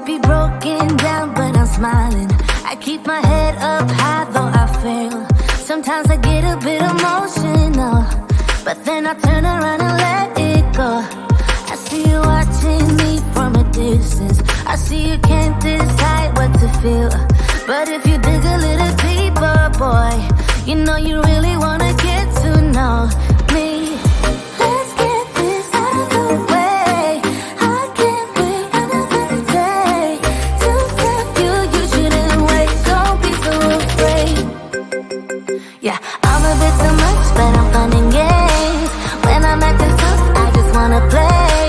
be broken down, but I'm smiling. I keep my head up high, though I fail. Sometimes I get a bit emotional, but then I turn around and let it go. I see you watching me from a distance. I see you can't decide what to feel, but if you dig a little deeper, boy, you know you really wanna get to know me. Let's get this out of the way. I can't wait another day to tell you you shouldn't wait. Don't be so afraid. Yeah, I'm a bit too much, but I'm fun and games. When I'm acting tough, I just wanna play.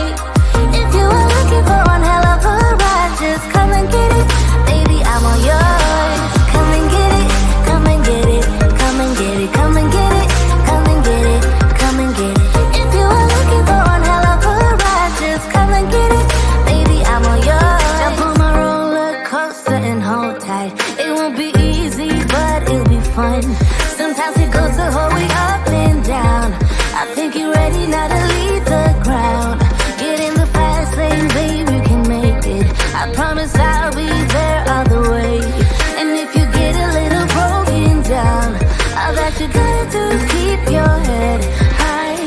If you are looking for one hell of a ride, just come and get it. Baby, I'm all yours. Come and get it, come and get it, come and get it, come and get it, come and get it, come and get it. If you are looking for one hell of a ride, just come and get it. Baby, I'm all yours. Jump on my roller coaster and hold tight. It won't be easy, but it'll be fun. Sometimes it goes the whole way up and down. I think you're ready now to leave the ground. Get in the fast lane, baby, you can make it. I promise I'll be there all the way. And if you get a little broken down, all that you gotta do is keep your head high.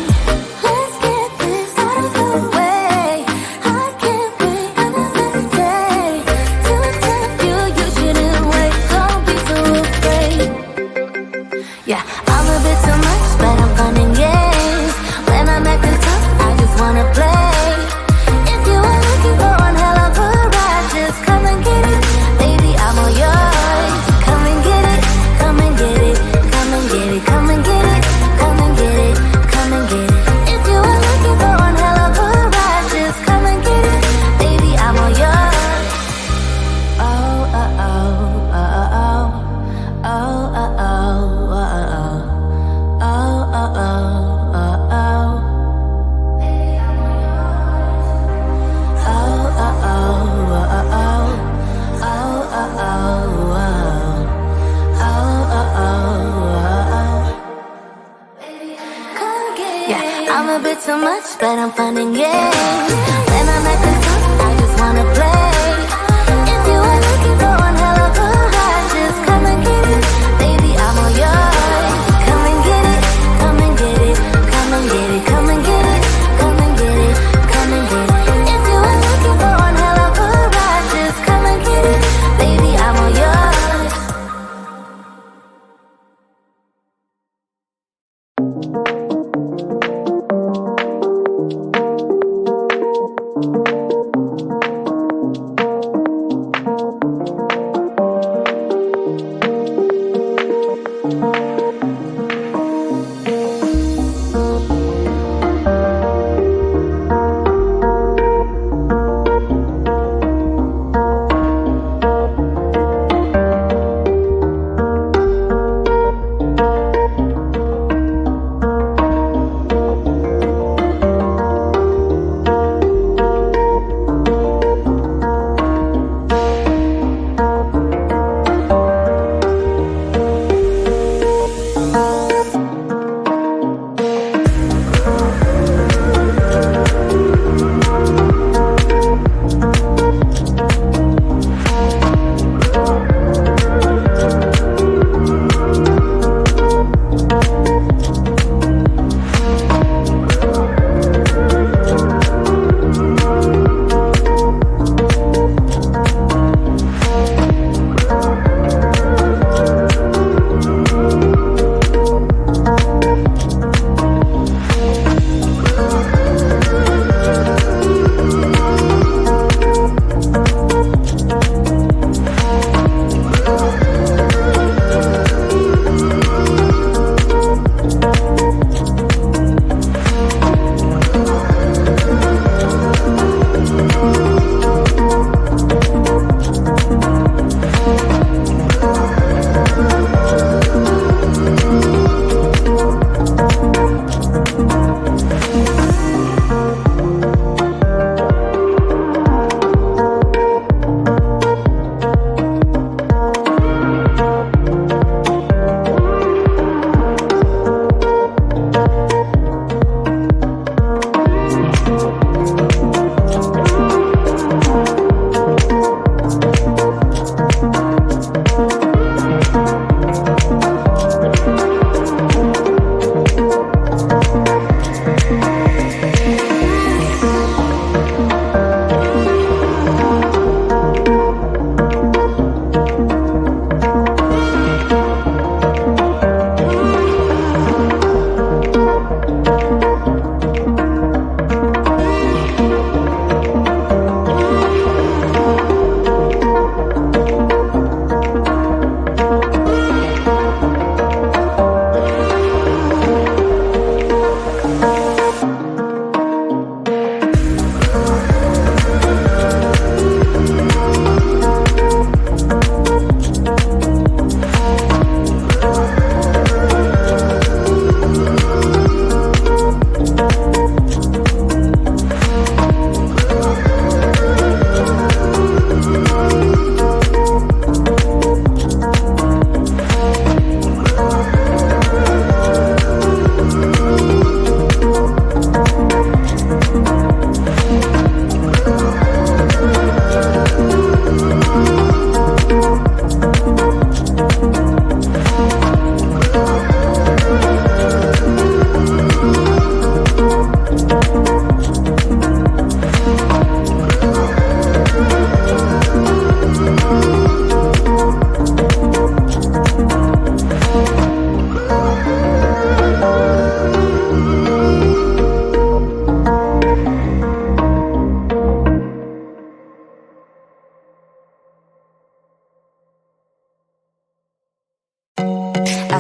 Let's get this out of the way. I can't wait another day to tell you you shouldn't wait. Don't be so afraid. Yeah, I'm a bit too much, but I'm fun and games. When I'm acting tough, I just wanna play. If you are looking for one hell of a ride, just come and get it. Baby, I'm all yours. Come and get it, come and get it, come and get it, come and get it, come and get it, come and get it. If you are looking for one hell of a ride, just come and get it. Baby, I'm all yours. Oh, oh, oh, oh, oh, oh, oh, oh, oh, oh. Oh, oh, oh, oh, oh. Baby, I'm all yours. Oh, oh, oh, oh, oh. Oh, oh, oh, oh. Oh, oh, oh, oh. Come get it. Yeah, I'm a bit too much, but I'm fun and games. When I'm acting tough, I just wanna play. If you are looking for one hell of a ride, just come and get it. Baby, I'm all yours. Come and get it, come and get it, come and get it, come and get it, come and get it, come and get it. If you are looking for one hell of a ride, just come and get it. Baby, I'm all yours.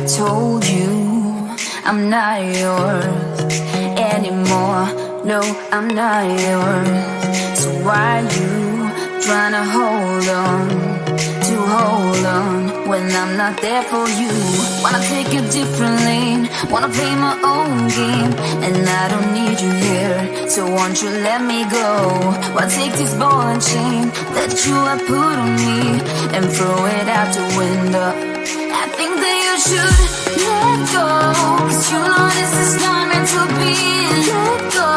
I told you I'm not yours anymore. No, I'm not yours. So why you trying to hold on when I'm not there for you? Wanna take a different lane, wanna play my own game, and I don't need you here, so won't you let me go? Wanna take this ball and chain that you have put on me and throw it out the window. I think that you should let go, 'cause you know this is not meant to be. Let go.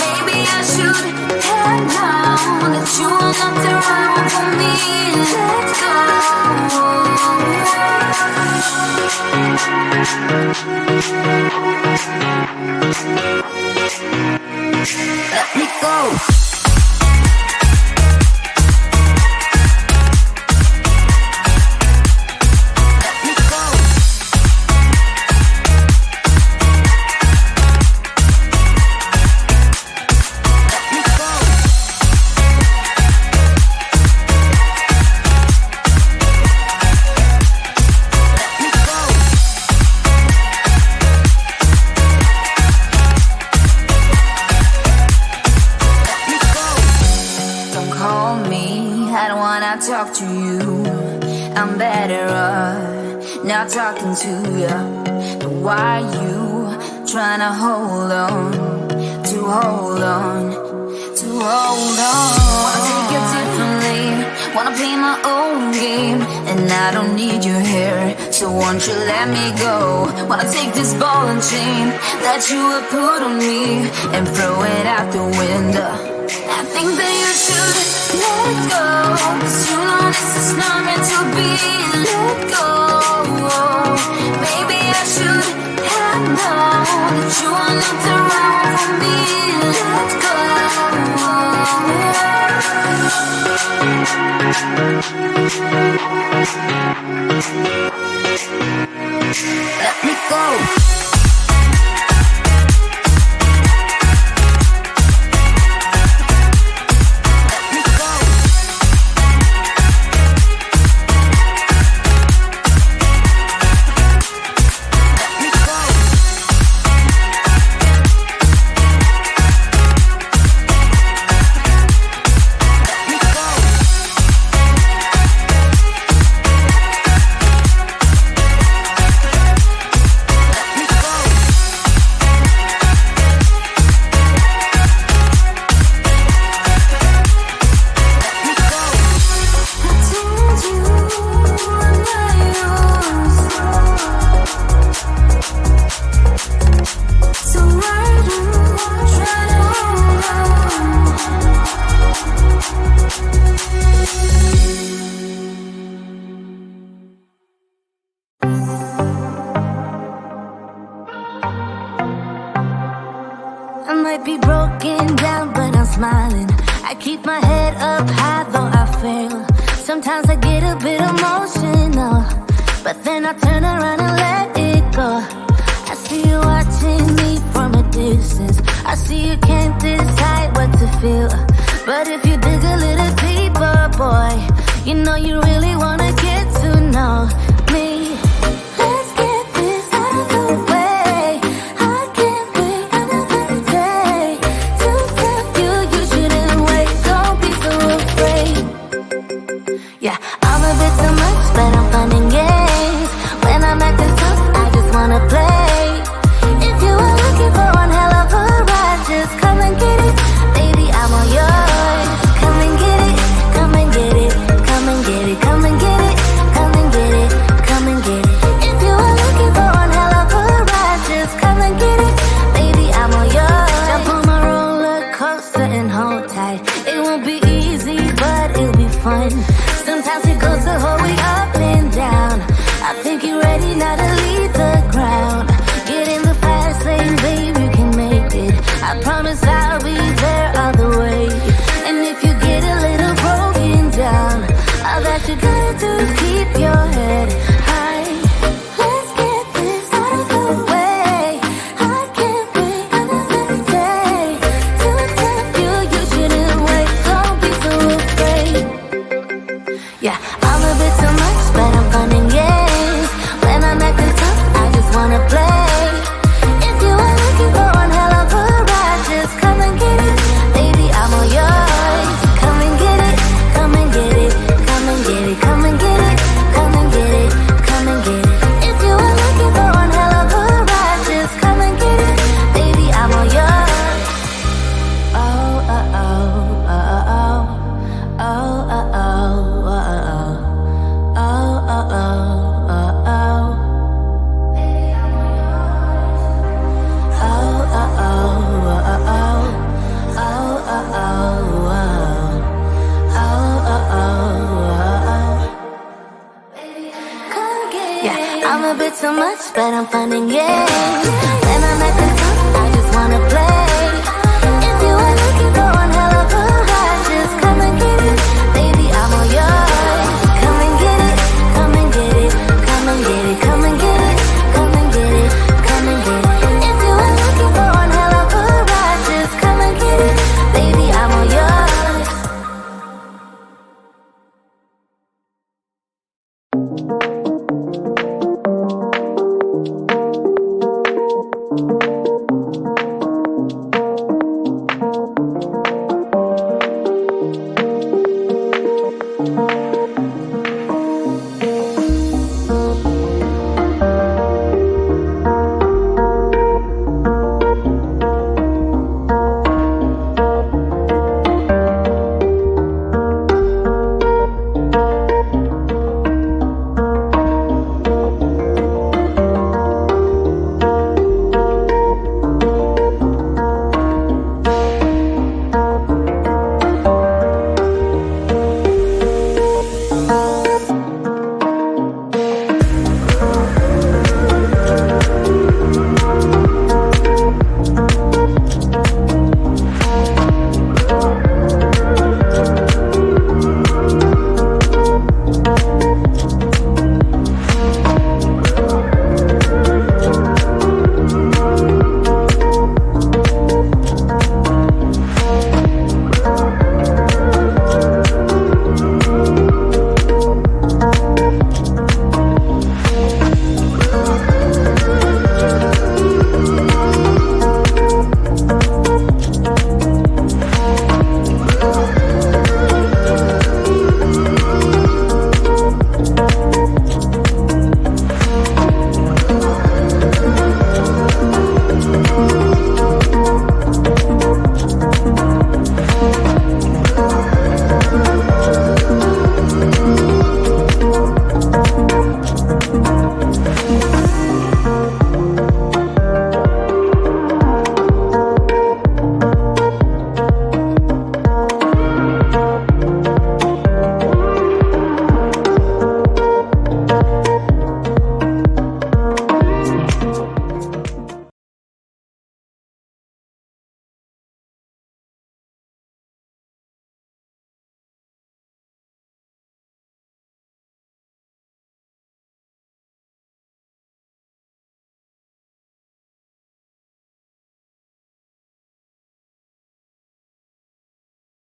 Maybe I should have known that you are not the right one for me. Let go. Let me go. Talk to you, I'm better off not talking to you. But why you trying to hold on? Wanna take a different lane, wanna play my own game, and I don't need you here, so won't you let me go? Wanna take this ball and chain that you have put on me and throw it out the window. I think that you should let go, 'cause you know this is not meant to be. Let go. Maybe I should have known that you are not the right one for me. Let go. Let me go. I might be broken down, but I'm smiling. I keep my head up high, though I fail. Sometimes I get a bit emotional, but then I turn around and let it go. I see you watching me from a distance. I see you can't decide what to feel, but if you dig a little deeper, boy, you know you really wanna get to know me. Let's get this out of the way. I can't wait another day to tell you you shouldn't wait. Don't be so afraid. Yeah, I'm a bit too much, but I'm fun and games. When I'm acting tough, I just wanna play. If you are looking for one hell of a ride, just come and get it. Baby, I'm all yours. Come and get it, come and get it, come and get it, come and get it, come and get it, come and get it. If you are looking for one hell of a ride, just come and get it. Baby, I'm all yours. Jump on my roller coaster and hold tight. It won't be easy, but it'll be fun. Sometimes it goes the whole way up and down. I think you're ready now to leave the ground. Get in the fast lane, babe, you can make it. I promise I'll be there all the way. And if you get a little broken down, all that you gotta do is keep your head high. Let's get this out of the way. I can't wait another day to tell you you shouldn't wait. Don't be so afraid. Yeah, I'm a bit too much, but I'm fun and games. When I'm at the top, I just wanna play. If you are looking for one hell of a ride, just come and get it, baby, I'm all yours. Come and get it, come and get it, come and get it, come and get it, come and get it, come and get it. If you are looking for one hell of a ride, just come and get it, baby, I'm all yours.